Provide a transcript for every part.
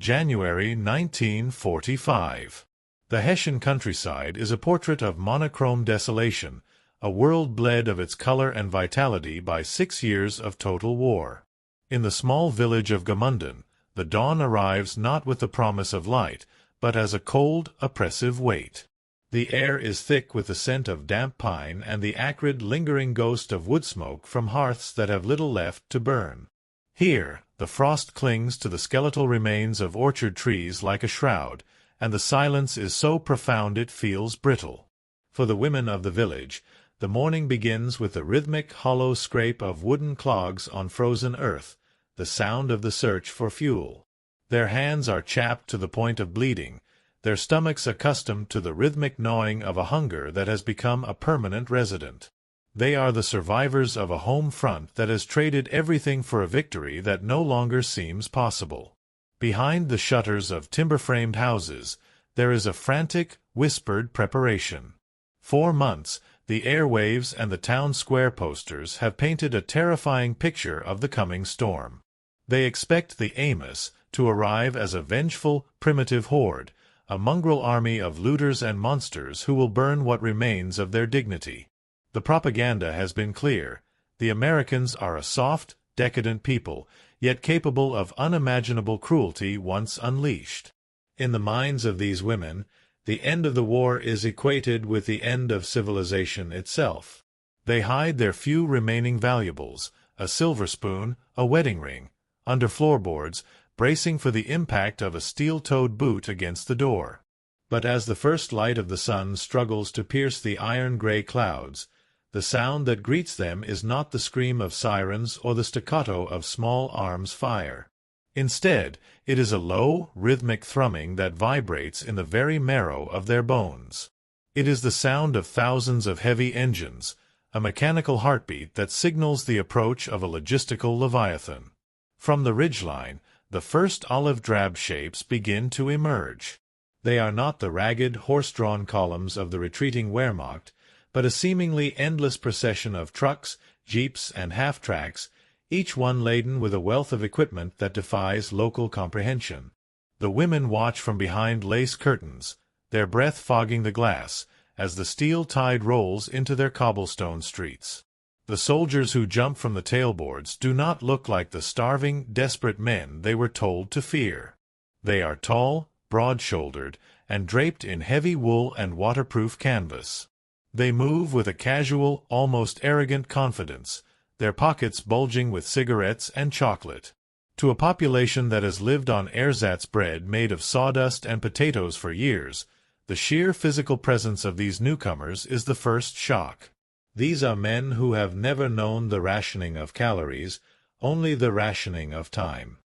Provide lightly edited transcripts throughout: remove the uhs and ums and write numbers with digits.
January 1945. The Hessian countryside is a portrait of monochrome desolation, a world bled of its color and vitality by 6 years of total war. In the small village of Gmunden, the dawn arrives not with the promise of light, but as a cold, oppressive weight. The air is thick with the scent of damp pine and the acrid, lingering ghost of wood smoke from hearths that have little left to burn. Here, the frost clings to the skeletal remains of orchard trees like a shroud, and the silence is so profound it feels brittle. For the women of the village, the morning begins with the rhythmic, hollow scrape of wooden clogs on frozen earth, the sound of the search for fuel. Their hands are chapped to the point of bleeding, their stomachs accustomed to the rhythmic gnawing of a hunger that has become a permanent resident. They are the survivors of a home front that has traded everything for a victory that no longer seems possible. Behind the shutters of timber-framed houses, there is a frantic, whispered preparation. For months, the airwaves and the town square posters have painted a terrifying picture of the coming storm. They expect the Amos to arrive as a vengeful, primitive horde, a mongrel army of looters and monsters who will burn what remains of their dignity. The propaganda has been clear. The Americans are a soft, decadent people, yet capable of unimaginable cruelty once unleashed. In the minds of these women, the end of the war is equated with the end of civilization itself. They hide their few remaining valuables, a silver spoon, a wedding ring, under floorboards, bracing for the impact of a steel-toed boot against the door. But as the first light of the sun struggles to pierce the iron-gray clouds, the sound that greets them is not the scream of sirens or the staccato of small arms fire. Instead, it is a low, rhythmic thrumming that vibrates in the very marrow of their bones. It is the sound of thousands of heavy engines, a mechanical heartbeat that signals the approach of a logistical leviathan. From the ridgeline, the first olive-drab shapes begin to emerge. They are not the ragged, horse-drawn columns of the retreating Wehrmacht, but a seemingly endless procession of trucks, jeeps, and half-tracks, each one laden with a wealth of equipment that defies local comprehension. The women watch from behind lace curtains, their breath fogging the glass, as the steel tide rolls into their cobblestone streets. The soldiers who jump from the tailboards do not look like the starving, desperate men they were told to fear. They are tall, broad-shouldered, and draped in heavy wool and waterproof canvas. They move with a casual, almost arrogant confidence, their pockets bulging with cigarettes and chocolate. To a population that has lived on ersatz bread made of sawdust and potatoes for years, the sheer physical presence of these newcomers is the first shock. These are men who have never known the rationing of calories, only the rationing of time.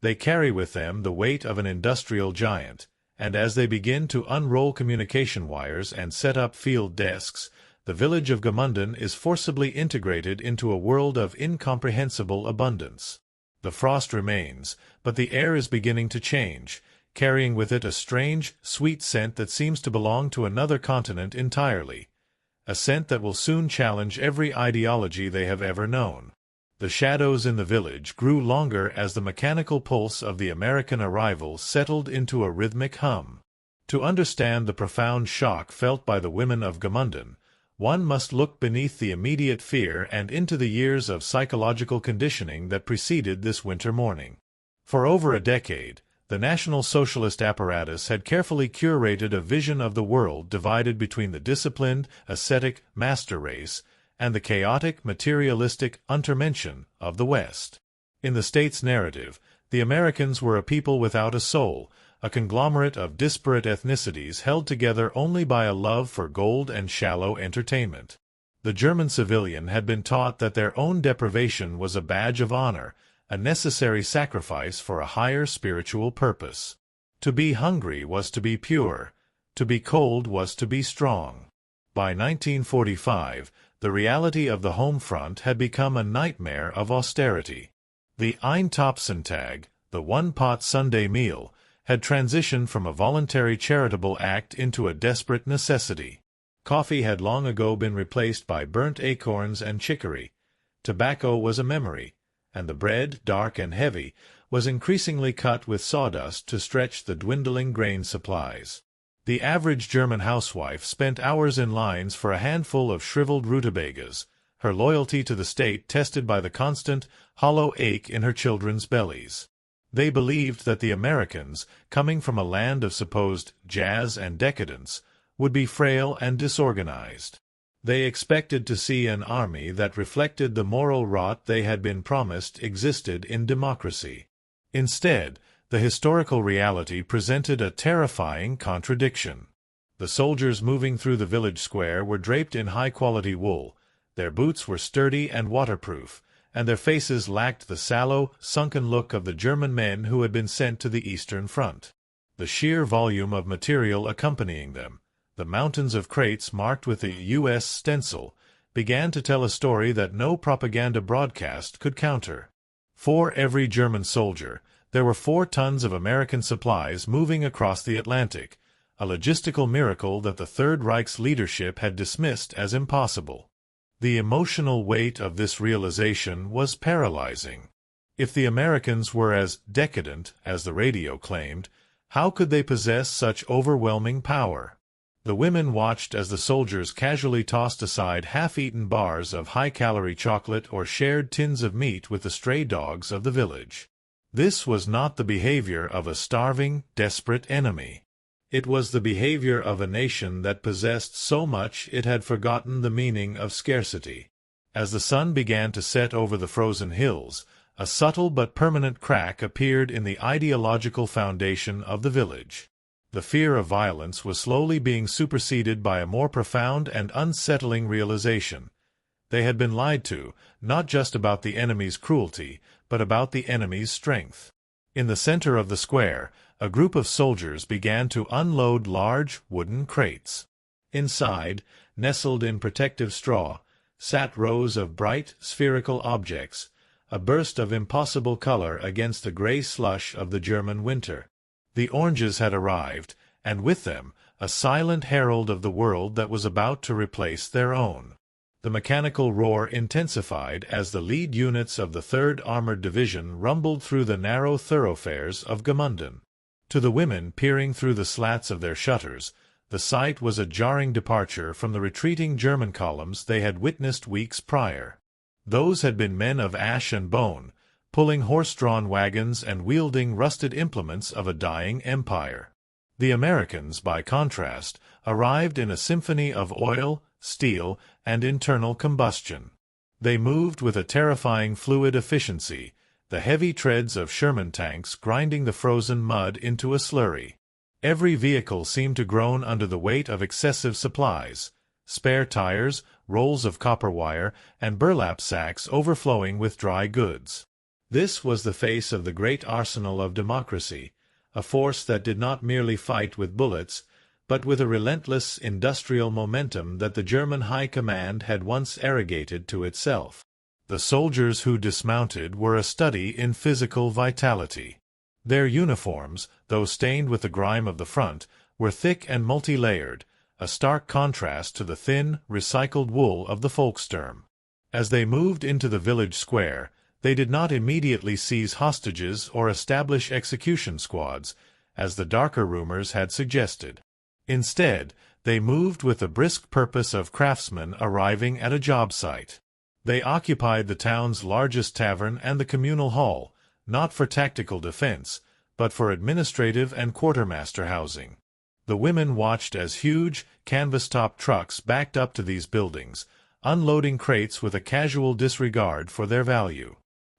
They carry with them the weight of an industrial giant, and as they begin to unroll communication wires and set up field desks, the village of Gmunden is forcibly integrated into a world of incomprehensible abundance. The frost remains, but the air is beginning to change, carrying with it a strange, sweet scent that seems to belong to another continent entirely. A scent that will soon challenge every ideology they have ever known. The shadows in the village grew longer as the mechanical pulse of the American arrival settled into a rhythmic hum. To understand the profound shock felt by the women of Gmunden, one must look beneath the immediate fear and into the years of psychological conditioning that preceded this winter morning. For over a decade, the National Socialist apparatus had carefully curated a vision of the world divided between the disciplined, ascetic master race and the chaotic, materialistic Untermenschen of the West. In the state's narrative, the Americans were a people without a soul, a conglomerate of disparate ethnicities held together only by a love for gold and shallow entertainment. The German civilian had been taught that their own deprivation was a badge of honor, a necessary sacrifice for a higher spiritual purpose. To be hungry was to be pure, to be cold was to be strong. By 1945, the reality of the home front had become a nightmare of austerity. The Eintopfentag, the one-pot Sunday meal, had transitioned from a voluntary charitable act into a desperate necessity. Coffee had long ago been replaced by burnt acorns and chicory. Tobacco was a memory, and the bread, dark and heavy, was increasingly cut with sawdust to stretch the dwindling grain supplies. The average German housewife spent hours in lines for a handful of shriveled rutabagas, her loyalty to the state tested by the constant, hollow ache in her children's bellies. They believed that the Americans, coming from a land of supposed jazz and decadence, would be frail and disorganized. They expected to see an army that reflected the moral rot they had been promised existed in democracy. Instead, the historical reality presented a terrifying contradiction. The soldiers moving through the village square were draped in high-quality wool, their boots were sturdy and waterproof, and their faces lacked the sallow, sunken look of the German men who had been sent to the Eastern Front. The sheer volume of material accompanying them, the mountains of crates marked with the U.S. stencil, began to tell a story that no propaganda broadcast could counter. For every German soldier, there were 4 tons of American supplies moving across the Atlantic, a logistical miracle that the Third Reich's leadership had dismissed as impossible. The emotional weight of this realization was paralyzing. If the Americans were as decadent as the radio claimed, how could they possess such overwhelming power? The women watched as the soldiers casually tossed aside half-eaten bars of high-calorie chocolate or shared tins of meat with the stray dogs of the village. This was not the behavior of a starving, desperate enemy. It was the behavior of a nation that possessed so much it had forgotten the meaning of scarcity. As the sun began to set over the frozen hills, a subtle but permanent crack appeared in the ideological foundation of the village. The fear of violence was slowly being superseded by a more profound and unsettling realization. They had been lied to, not just about the enemy's cruelty, but about the enemy's strength. In the center of the square, a group of soldiers began to unload large wooden crates. Inside, nestled in protective straw, sat rows of bright, spherical objects, a burst of impossible color against the gray slush of the German winter. The oranges had arrived, and with them, a silent herald of the world that was about to replace their own. The mechanical roar intensified as the lead units of the 3rd Armored Division rumbled through the narrow thoroughfares of Gmunden. To the women peering through the slats of their shutters, the sight was a jarring departure from the retreating German columns they had witnessed weeks prior. Those had been men of ash and bone, pulling horse-drawn wagons and wielding rusted implements of a dying empire. The Americans, by contrast, arrived in a symphony of oil, steel, and internal combustion. They moved with a terrifying fluid efficiency, the heavy treads of Sherman tanks grinding the frozen mud into a slurry. Every vehicle seemed to groan under the weight of excessive supplies, spare tires, rolls of copper wire, and burlap sacks overflowing with dry goods. This was the face of the great arsenal of democracy, a force that did not merely fight with bullets, but with a relentless industrial momentum that the German High Command had once arrogated to itself. The soldiers who dismounted were a study in physical vitality. Their uniforms, though stained with the grime of the front, were thick and multi-layered, a stark contrast to the thin, recycled wool of the Volkssturm. As they moved into the village square, they did not immediately seize hostages or establish execution squads, as the darker rumors had suggested. Instead, they moved with the brisk purpose of craftsmen arriving at a job site. They occupied the town's largest tavern and the communal hall, not for tactical defense, but for administrative and quartermaster housing. The women watched as huge, canvas-topped trucks backed up to these buildings, unloading crates with a casual disregard for their value.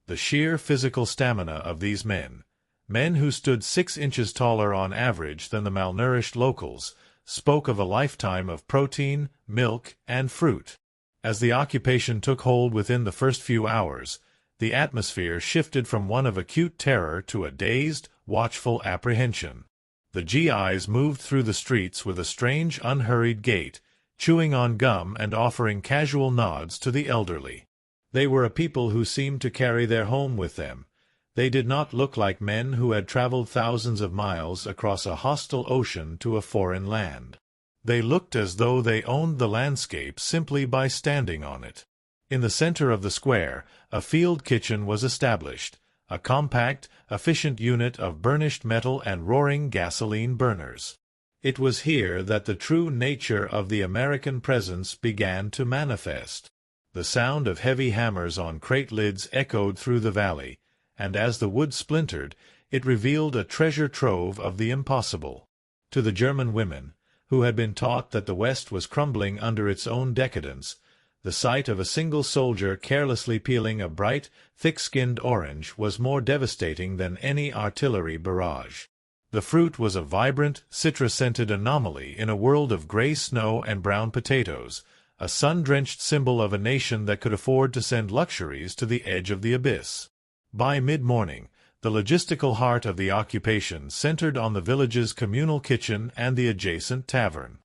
The sheer physical stamina of these men who stood 6 inches taller on average than the malnourished locals, spoke of a lifetime of protein, milk, and fruit. As the occupation took hold within the first few hours, the atmosphere shifted from one of acute terror to a dazed, watchful apprehension. The GIs moved through the streets with a strange, unhurried gait, chewing on gum and offering casual nods to the elderly. They were a people who seemed to carry their home with them. They did not look like men who had traveled thousands of miles across a hostile ocean to a foreign land. They looked as though they owned the landscape simply by standing on it. In the center of the square, a field kitchen was established, a compact, efficient unit of burnished metal and roaring gasoline burners. It was here that the true nature of the American presence began to manifest. The sound of heavy hammers on crate lids echoed through the valley, and as the wood splintered, it revealed a treasure trove of the impossible. To the German women, who had been taught that the West was crumbling under its own decadence, the sight of a single soldier carelessly peeling a bright, thick-skinned orange was more devastating than any artillery barrage. The fruit was a vibrant, citrus-scented anomaly in a world of gray snow and brown potatoes, a sun-drenched symbol of a nation that could afford to send luxuries to the edge of the abyss. By mid-morning, the logistical heart of the occupation centered on the village's communal kitchen and the adjacent tavern.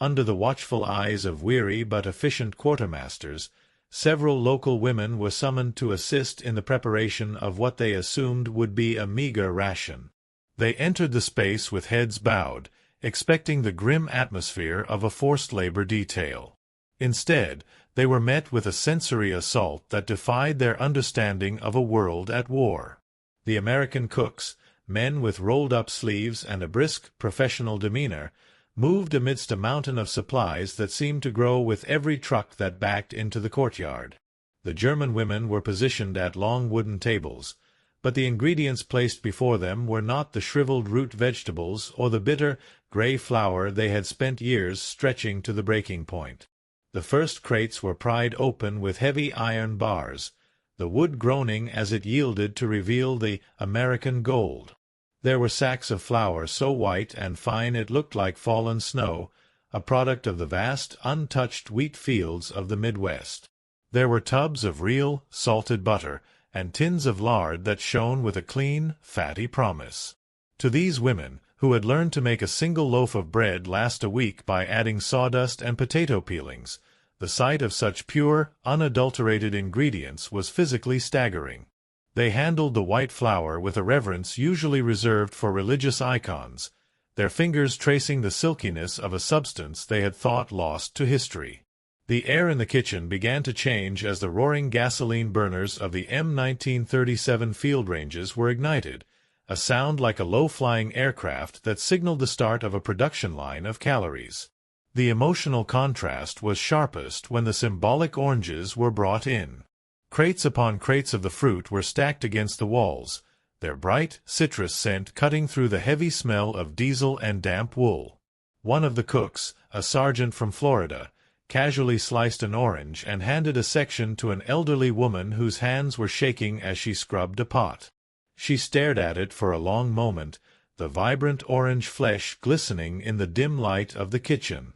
Under the watchful eyes of weary but efficient quartermasters, several local women were summoned to assist in the preparation of what they assumed would be a meager ration. They entered the space with heads bowed, expecting the grim atmosphere of a forced labor detail. Instead, they were met with a sensory assault that defied their understanding of a world at war. The American cooks, men with rolled-up sleeves and a brisk, professional demeanor, moved amidst a mountain of supplies that seemed to grow with every truck that backed into the courtyard. The German women were positioned at long wooden tables, but the ingredients placed before them were not the shriveled root vegetables or the bitter, gray flour they had spent years stretching to the breaking point. The first crates were pried open with heavy iron bars, the wood groaning as it yielded to reveal the American gold. There were sacks of flour so white and fine it looked like fallen snow, a product of the vast, untouched wheat fields of the Midwest. There were tubs of real, salted butter, and tins of lard that shone with a clean, fatty promise. To these women, who had learned to make a single loaf of bread last a week by adding sawdust and potato peelings, the sight of such pure, unadulterated ingredients was physically staggering. They handled the white flour with a reverence usually reserved for religious icons, their fingers tracing the silkiness of a substance they had thought lost to history. The air in the kitchen began to change as the roaring gasoline burners of the M1937 field ranges were ignited, a sound like a low-flying aircraft that signaled the start of a production line of calories. The emotional contrast was sharpest when the symbolic oranges were brought in. Crates upon crates of the fruit were stacked against the walls, their bright, citrus scent cutting through the heavy smell of diesel and damp wool. One of the cooks, a sergeant from Florida, casually sliced an orange and handed a section to an elderly woman whose hands were shaking as she scrubbed a pot. She stared at it for a long moment, the vibrant orange flesh glistening in the dim light of the kitchen.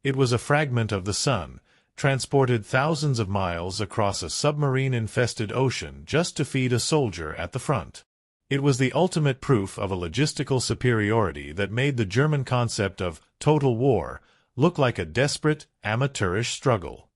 It was a fragment of the sun, transported thousands of miles across a submarine-infested ocean just to feed a soldier at the front. It was the ultimate proof of a logistical superiority that made the German concept of total war look like a desperate, amateurish struggle.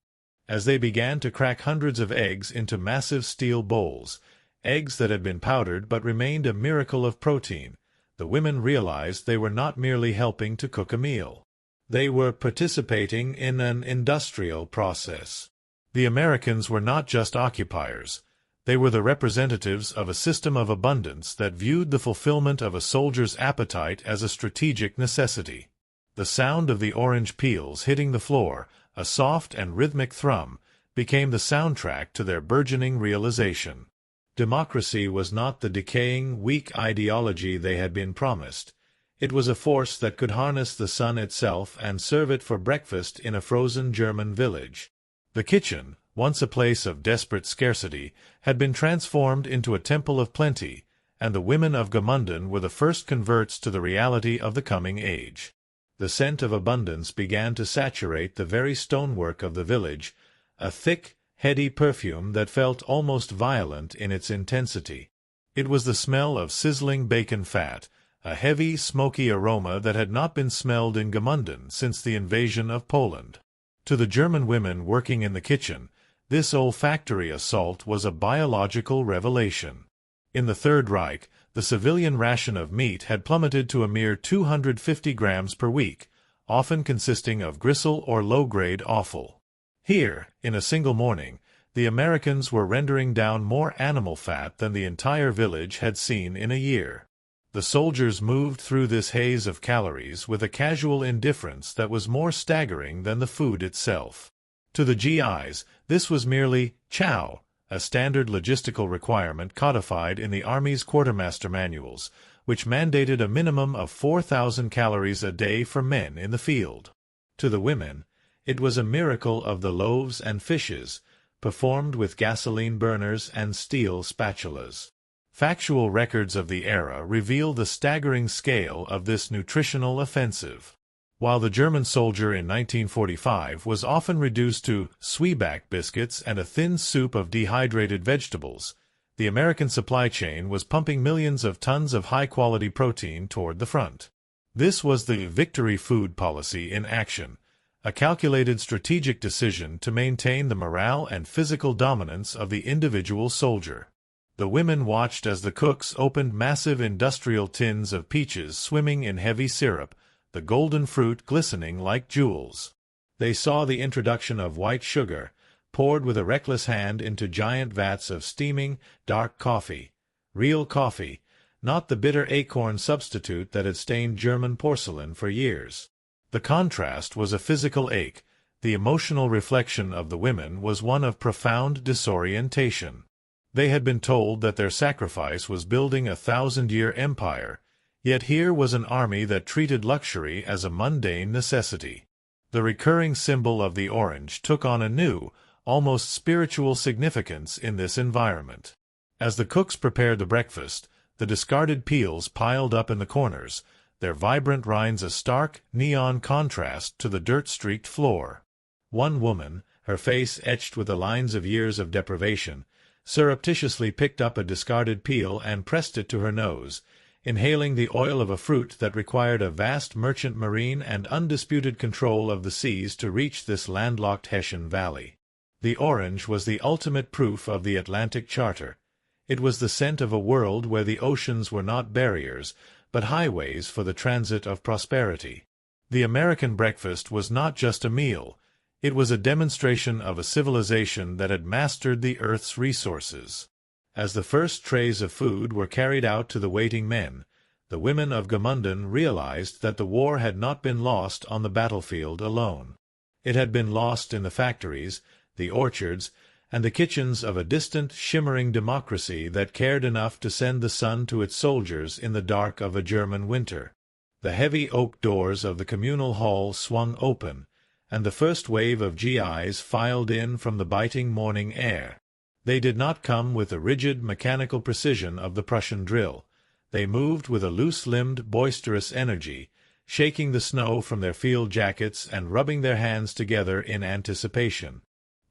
As they began to crack hundreds of eggs into massive steel bowls, eggs that had been powdered but remained a miracle of protein, the women realized they were not merely helping to cook a meal. They were participating in an industrial process. The Americans were not just occupiers. They were the representatives of a system of abundance that viewed the fulfillment of a soldier's appetite as a strategic necessity. The sound of the orange peels hitting the floor, a soft and rhythmic thrum, became the soundtrack to their burgeoning realization. Democracy was not the decaying, weak ideology they had been promised. It was a force that could harness the sun itself and serve it for breakfast in a frozen German village. The kitchen, once a place of desperate scarcity, had been transformed into a temple of plenty, and the women of Gmunden were the first converts to the reality of the coming age. The scent of abundance began to saturate the very stonework of the village, a thick, heady perfume that felt almost violent in its intensity. It was the smell of sizzling bacon fat, a heavy, smoky aroma that had not been smelled in Gmunden since the invasion of Poland. To the German women working in the kitchen, this olfactory assault was a biological revelation. In the Third Reich, the civilian ration of meat had plummeted to a mere 250 grams per week, often consisting of gristle or low-grade offal. Here, in a single morning, The Americans were rendering down more animal fat than the entire village had seen in a year. The soldiers moved through this haze of calories with a casual indifference that was more staggering than the food itself. To the GIs, this was merely chow, a standard logistical requirement codified in the Army's quartermaster manuals, which mandated a minimum of 4,000 calories a day for men in the field. To the women, it was a miracle of the loaves and fishes, performed with gasoline burners and steel spatulas. Factual records of the era reveal the staggering scale of this nutritional offensive. While the German soldier in 1945 was often reduced to Zwieback biscuits and a thin soup of dehydrated vegetables, the American supply chain was pumping millions of tons of high-quality protein toward the front. This was the victory food policy in action, a calculated strategic decision to maintain the morale and physical dominance of the individual soldier. The women watched as the cooks opened massive industrial tins of peaches swimming in heavy syrup, the golden fruit glistening like jewels. They saw the introduction of white sugar, poured with a reckless hand into giant vats of steaming, dark coffee. Real coffee, not the bitter acorn substitute that had stained German porcelain for years. The contrast was a physical ache. The emotional reflection of the women was one of profound disorientation. They had been told that their sacrifice was building a 1,000-year empire, yet here was an army that treated luxury as a mundane necessity. The recurring symbol of the orange took on a new, almost spiritual significance in this environment. As the cooks prepared the breakfast, the discarded peels piled up in the corners, their vibrant rinds a stark, neon contrast to the dirt-streaked floor. One woman, her face etched with the lines of years of deprivation, surreptitiously picked up a discarded peel and pressed it to her nose, inhaling the oil of a fruit that required a vast merchant marine and undisputed control of the seas to reach this landlocked Hessian valley. The orange was the ultimate proof of the Atlantic Charter. It was the scent of a world where the oceans were not barriers, but highways for the transit of prosperity. The American breakfast was not just a meal. It was a demonstration of a civilization that had mastered the Earth's resources. As the first trays of food were carried out to the waiting men, the women of Gmunden realized that the war had not been lost on the battlefield alone. It had been lost in the factories, the orchards, and the kitchens of a distant, shimmering democracy that cared enough to send the sun to its soldiers in the dark of a German winter. The heavy oak doors of the communal hall swung open, and the first wave of GIs filed in from the biting morning air. They did not come with the rigid, mechanical precision of the Prussian drill. They moved with a loose-limbed, boisterous energy, shaking the snow from their field jackets and rubbing their hands together in anticipation.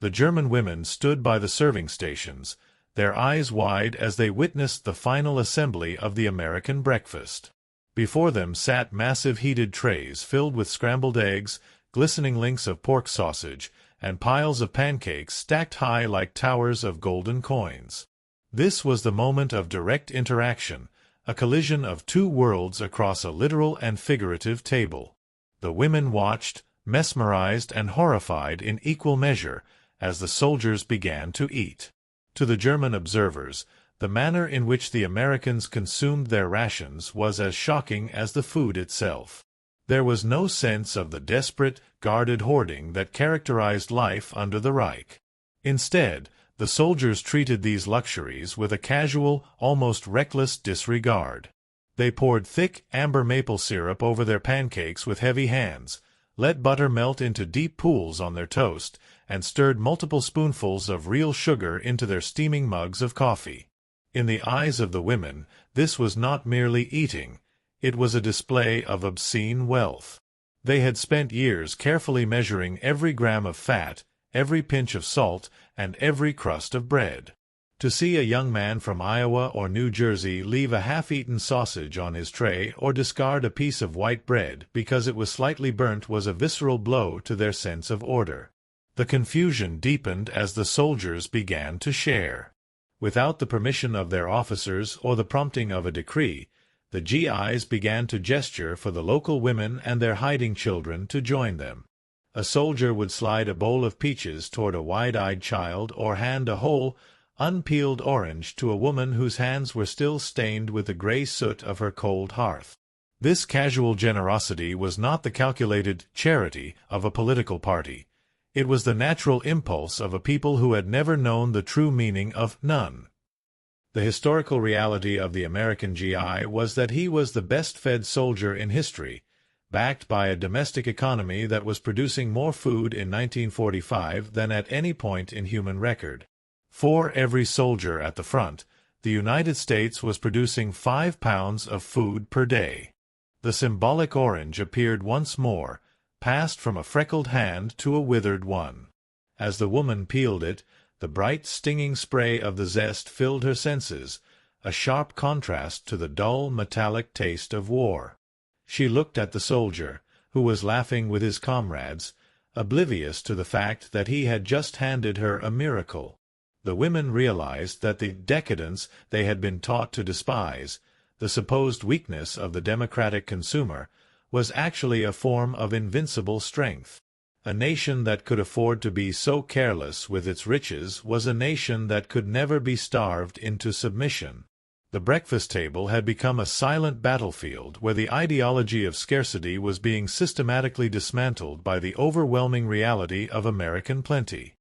The German women stood by the serving stations, their eyes wide as they witnessed the final assembly of the American breakfast. Before them sat massive heated trays filled with scrambled eggs, glistening links of pork sausage, and piles of pancakes stacked high like towers of golden coins. This was the moment of direct interaction, a collision of two worlds across a literal and figurative table. The women watched, mesmerized and horrified in equal measure, as the soldiers began to eat. To the German observers, the manner in which the Americans consumed their rations was as shocking as the food itself. There was no sense of the desperate, guarded hoarding that characterized life under the Reich. Instead, the soldiers treated these luxuries with a casual, almost reckless disregard. They poured thick, amber maple syrup over their pancakes with heavy hands, let butter melt into deep pools on their toast, and stirred multiple spoonfuls of real sugar into their steaming mugs of coffee. In the eyes of the women, this was not merely eating. It was a display of obscene wealth. They had spent years carefully measuring every gram of fat, every pinch of salt, and every crust of bread. To see a young man from Iowa or New Jersey leave a half-eaten sausage on his tray or discard a piece of white bread because it was slightly burnt was a visceral blow to their sense of order. The confusion deepened as the soldiers began to share. Without the permission of their officers or the prompting of a decree, the GIs began to gesture for the local women and their hiding children to join them. A soldier would slide a bowl of peaches toward a wide-eyed child or hand a whole, unpeeled orange to a woman whose hands were still stained with the gray soot of her cold hearth. This casual generosity was not the calculated charity of a political party. It was the natural impulse of a people who had never known the true meaning of none. The historical reality of the American GI was that he was the best-fed soldier in history, backed by a domestic economy that was producing more food in 1945 than at any point in human record. For every soldier at the front, the United States was producing 5 pounds of food per day. The symbolic orange appeared once more, passed from a freckled hand to a withered one. As the woman peeled it, the bright, stinging spray of the zest filled her senses, a sharp contrast to the dull, metallic taste of war. She looked at the soldier, who was laughing with his comrades, oblivious to the fact that he had just handed her a miracle. The women realized that the decadence they had been taught to despise, the supposed weakness of the democratic consumer, was actually a form of invincible strength. A nation that could afford to be so careless with its riches was a nation that could never be starved into submission. The breakfast table had become a silent battlefield where the ideology of scarcity was being systematically dismantled by the overwhelming reality of American plenty.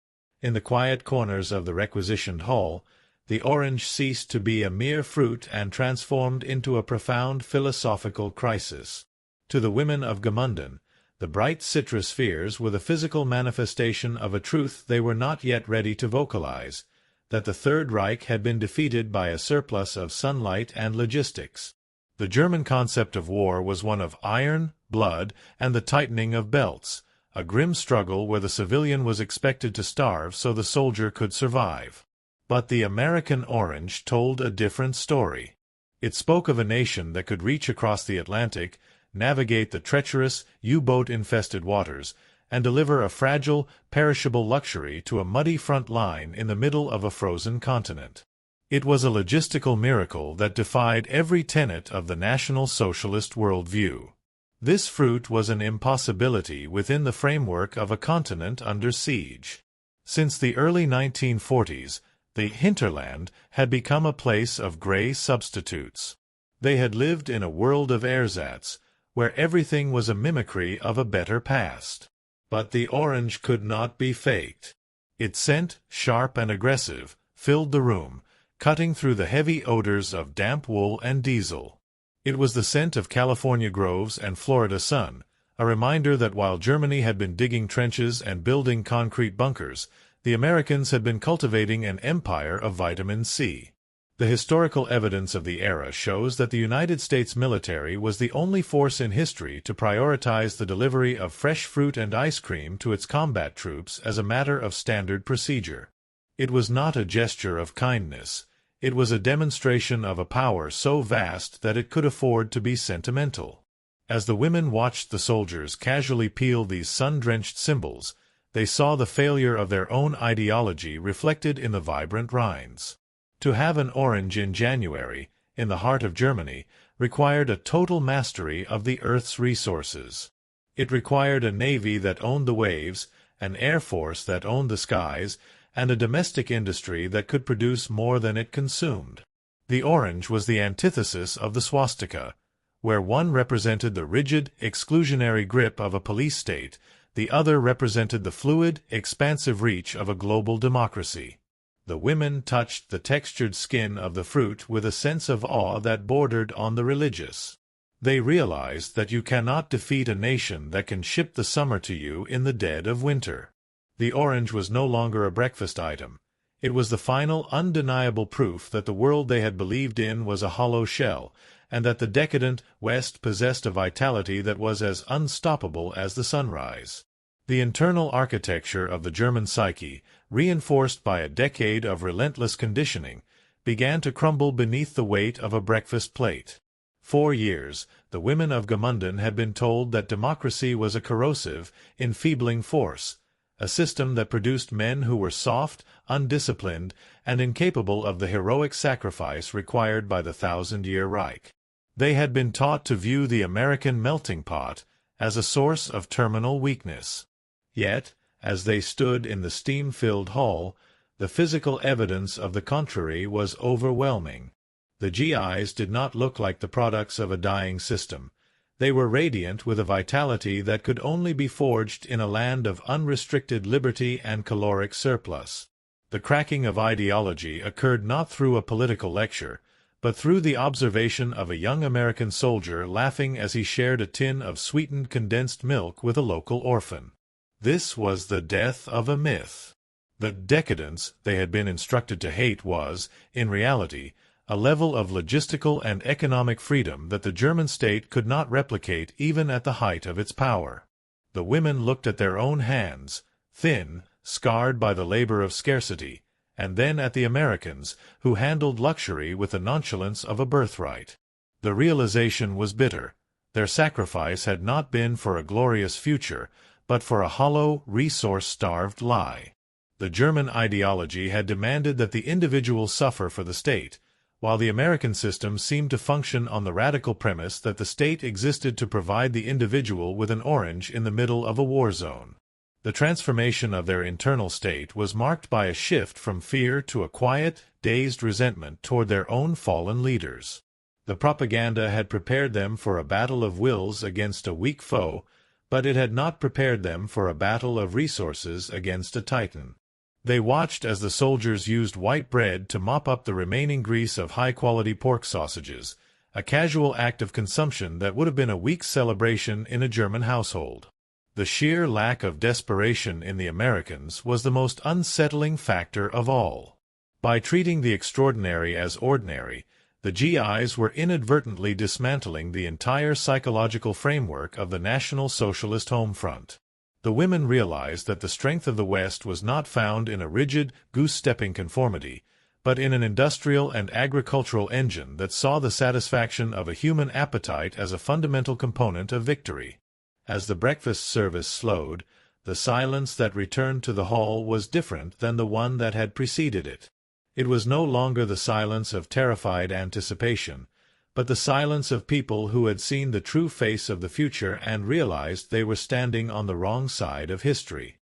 In the quiet corners of the requisitioned hall, the orange ceased to be a mere fruit and transformed into a profound philosophical crisis. To the women of Gamundan, the bright citrus spheres were the physical manifestation of a truth they were not yet ready to vocalize, that the Third Reich had been defeated by a surplus of sunlight and logistics. The German concept of war was one of iron, blood, and the tightening of belts, a grim struggle where the civilian was expected to starve so the soldier could survive. But the American orange told a different story. It spoke of a nation that could reach across the Atlantic, navigate the treacherous, U-boat-infested waters, and deliver a fragile, perishable luxury to a muddy front line in the middle of a frozen continent. It was a logistical miracle that defied every tenet of the National Socialist worldview. This fruit was an impossibility within the framework of a continent under siege. Since the early 1940s, the hinterland had become a place of gray substitutes. They had lived in a world of ersatz, where everything was a mimicry of a better past. But the orange could not be faked. Its scent, sharp and aggressive, filled the room, cutting through the heavy odors of damp wool and diesel. It was the scent of California groves and Florida sun, a reminder that while Germany had been digging trenches and building concrete bunkers, the Americans had been cultivating an empire of vitamin C. The historical evidence of the era shows that the United States military was the only force in history to prioritize the delivery of fresh fruit and ice cream to its combat troops as a matter of standard procedure. It was not a gesture of kindness. It was a demonstration of a power so vast that it could afford to be sentimental. As the women watched the soldiers casually peel these sun-drenched symbols, they saw the failure of their own ideology reflected in the vibrant rinds. To have an orange in January, in the heart of Germany, required a total mastery of the Earth's resources. It required a navy that owned the waves, an air force that owned the skies, and a domestic industry that could produce more than it consumed. The orange was the antithesis of the swastika, where one represented the rigid, exclusionary grip of a police state, the other represented the fluid, expansive reach of a global democracy. The women touched the textured skin of the fruit with a sense of awe that bordered on the religious. They realized that you cannot defeat a nation that can ship the summer to you in the dead of winter. The orange was no longer a breakfast item. It was the final, undeniable proof that the world they had believed in was a hollow shell, and that the decadent West possessed a vitality that was as unstoppable as the sunrise. The internal architecture of the German psyche, reinforced by a decade of relentless conditioning, began to crumble beneath the weight of a breakfast plate. For years, the women of Gamundan had been told that democracy was a corrosive, enfeebling force, a system that produced men who were soft, undisciplined, and incapable of the heroic sacrifice required by the thousand-year Reich. They had been taught to view the American melting pot as a source of terminal weakness. Yet, as they stood in the steam-filled hall, the physical evidence of the contrary was overwhelming. The GIs did not look like the products of a dying system. They were radiant with a vitality that could only be forged in a land of unrestricted liberty and caloric surplus. The cracking of ideology occurred not through a political lecture, but through the observation of a young American soldier laughing as he shared a tin of sweetened condensed milk with a local orphan. This was the death of a myth. The decadence they had been instructed to hate was, in reality, a level of logistical and economic freedom that the German state could not replicate even at the height of its power. The women looked at their own hands, thin, scarred by the labor of scarcity, and then at the Americans, who handled luxury with the nonchalance of a birthright. The realization was bitter. Their sacrifice had not been for a glorious future, but for a hollow, resource-starved lie. The German ideology had demanded that the individual suffer for the state, while the American system seemed to function on the radical premise that the state existed to provide the individual with an orange in the middle of a war zone. The transformation of their internal state was marked by a shift from fear to a quiet, dazed resentment toward their own fallen leaders. The propaganda had prepared them for a battle of wills against a weak foe, but it had not prepared them for a battle of resources against a titan. They watched as the soldiers used white bread to mop up the remaining grease of high-quality pork sausages, a casual act of consumption that would have been a week's celebration in a German household. The sheer lack of desperation in the Americans was the most unsettling factor of all. By treating the extraordinary as ordinary, the GIs were inadvertently dismantling the entire psychological framework of the National Socialist home front. The women realized that the strength of the West was not found in a rigid, goose-stepping conformity, but in an industrial and agricultural engine that saw the satisfaction of a human appetite as a fundamental component of victory. As the breakfast service slowed, the silence that returned to the hall was different than the one that had preceded it. It was no longer the silence of terrified anticipation, but the silence of people who had seen the true face of the future and realized they were standing on the wrong side of history.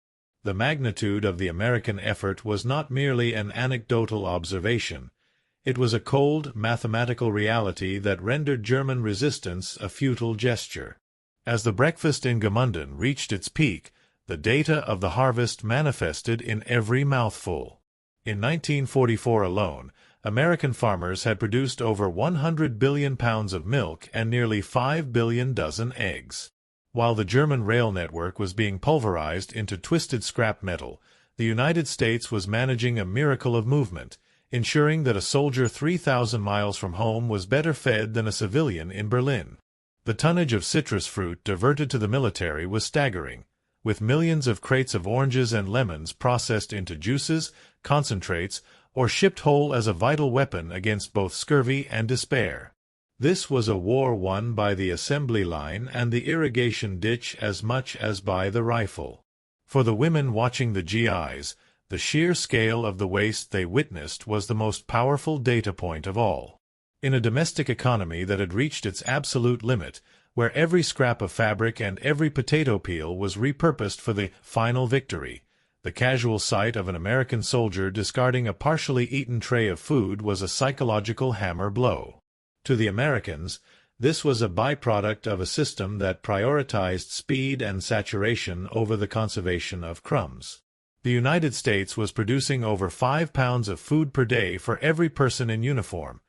The magnitude of the American effort was not merely an anecdotal observation. It was a cold, mathematical reality that rendered German resistance a futile gesture. As the breakfast in Gmunden reached its peak, the data of the harvest manifested in every mouthful. In 1944 alone, American farmers had produced over 100 billion pounds of milk and nearly 5 billion dozen eggs. While the German rail network was being pulverized into twisted scrap metal, the United States was managing a miracle of movement, ensuring that a soldier 3,000 miles from home was better fed than a civilian in Berlin. The tonnage of citrus fruit diverted to the military was staggering, with millions of crates of oranges and lemons processed into juices, concentrates, or shipped whole as a vital weapon against both scurvy and despair. This was a war won by the assembly line and the irrigation ditch as much as by the rifle. For the women watching the GIs, the sheer scale of the waste they witnessed was the most powerful data point of all. In a domestic economy that had reached its absolute limit, where every scrap of fabric and every potato peel was repurposed for the final victory, the casual sight of an American soldier discarding a partially eaten tray of food was a psychological hammer blow. To the Americans, this was a byproduct of a system that prioritized speed and saturation over the conservation of crumbs. The United States was producing over 5 pounds of food per day for every person in uniform,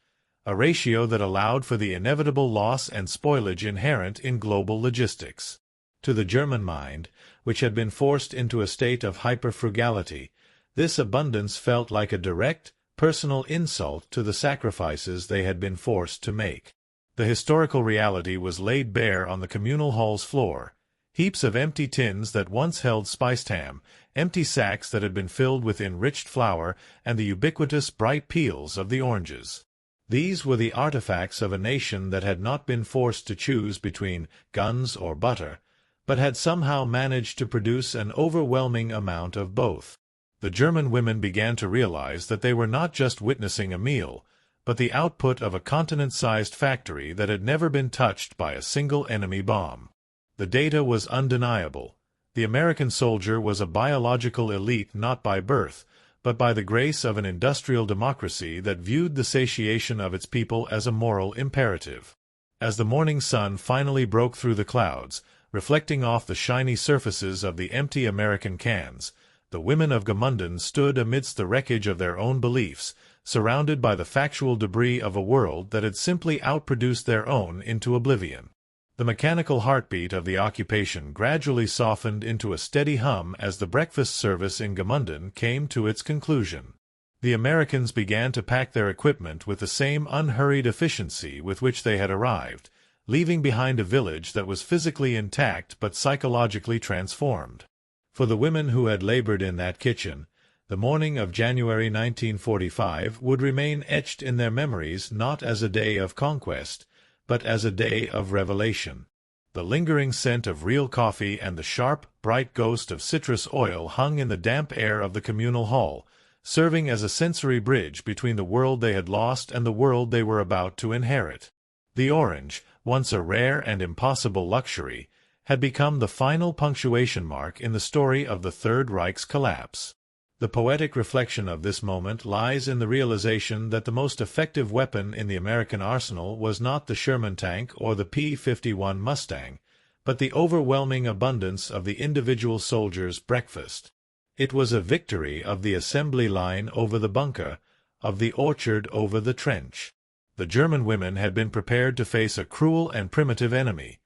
a ratio that allowed for the inevitable loss and spoilage inherent in global logistics. To the German mind, which had been forced into a state of hyperfrugality, this abundance felt like a direct, personal insult to the sacrifices they had been forced to make. The historical reality was laid bare on the communal hall's floor. Heaps of empty tins that once held spiced ham, empty sacks that had been filled with enriched flour, and the ubiquitous bright peels of the oranges. These were the artifacts of a nation that had not been forced to choose between guns or butter, but had somehow managed to produce an overwhelming amount of both. The German women began to realize that they were not just witnessing a meal, but the output of a continent-sized factory that had never been touched by a single enemy bomb. The data was undeniable. The American soldier was a biological elite not by birth, but by the grace of an industrial democracy that viewed the satiation of its people as a moral imperative. As the morning sun finally broke through the clouds, reflecting off the shiny surfaces of the empty American cans, the women of Gamunden stood amidst the wreckage of their own beliefs, surrounded by the factual debris of a world that had simply outproduced their own into oblivion. The mechanical heartbeat of the occupation gradually softened into a steady hum as the breakfast service in Gamunden came to its conclusion. The Americans began to pack their equipment with the same unhurried efficiency with which they had arrived, leaving behind a village that was physically intact but psychologically transformed. For the women who had labored in that kitchen, the morning of January 1945 would remain etched in their memories not as a day of conquest, but as a day of revelation. The lingering scent of real coffee and the sharp, bright ghost of citrus oil hung in the damp air of the communal hall, serving as a sensory bridge between the world they had lost and the world they were about to inherit. The orange, once a rare and impossible luxury, had become the final punctuation mark in the story of the Third Reich's collapse. The poetic reflection of this moment lies in the realization that the most effective weapon in the American arsenal was not the Sherman tank or the P-51 Mustang, but the overwhelming abundance of the individual soldier's breakfast. It was a victory of the assembly line over the bunker, of the orchard over the trench. The German women had been prepared to face a cruel and primitive enemy.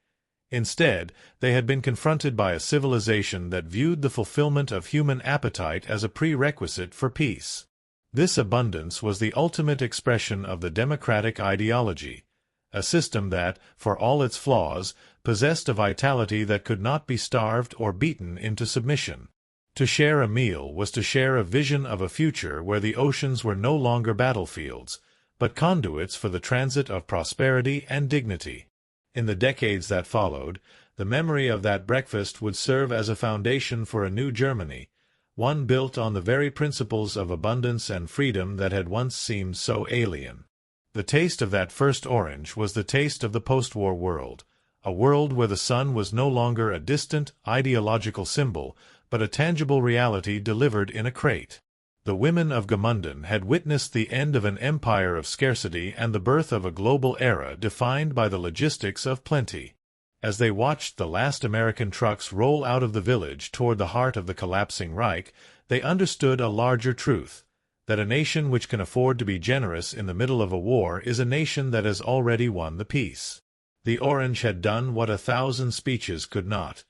Instead, they had been confronted by a civilization that viewed the fulfillment of human appetite as a prerequisite for peace. This abundance was the ultimate expression of the democratic ideology, a system that, for all its flaws, possessed a vitality that could not be starved or beaten into submission. To share a meal was to share a vision of a future where the oceans were no longer battlefields, but conduits for the transit of prosperity and dignity. In the decades that followed, the memory of that breakfast would serve as a foundation for a new Germany, one built on the very principles of abundance and freedom that had once seemed so alien. The taste of that first orange was the taste of the post-war world, a world where the sun was no longer a distant, ideological symbol, but a tangible reality delivered in a crate. The women of Gamunden had witnessed the end of an empire of scarcity and the birth of a global era defined by the logistics of plenty. As they watched the last American trucks roll out of the village toward the heart of the collapsing Reich, they understood a larger truth, that a nation which can afford to be generous in the middle of a war is a nation that has already won the peace. The orange had done what 1,000 speeches could not.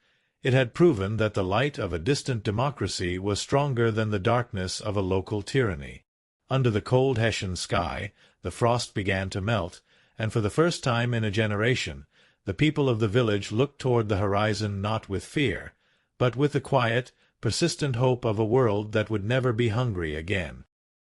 It had proven that the light of a distant democracy was stronger than the darkness of a local tyranny. Under the cold Hessian sky, the frost began to melt, and for the first time in a generation, the people of the village looked toward the horizon not with fear, but with the quiet, persistent hope of a world that would never be hungry again.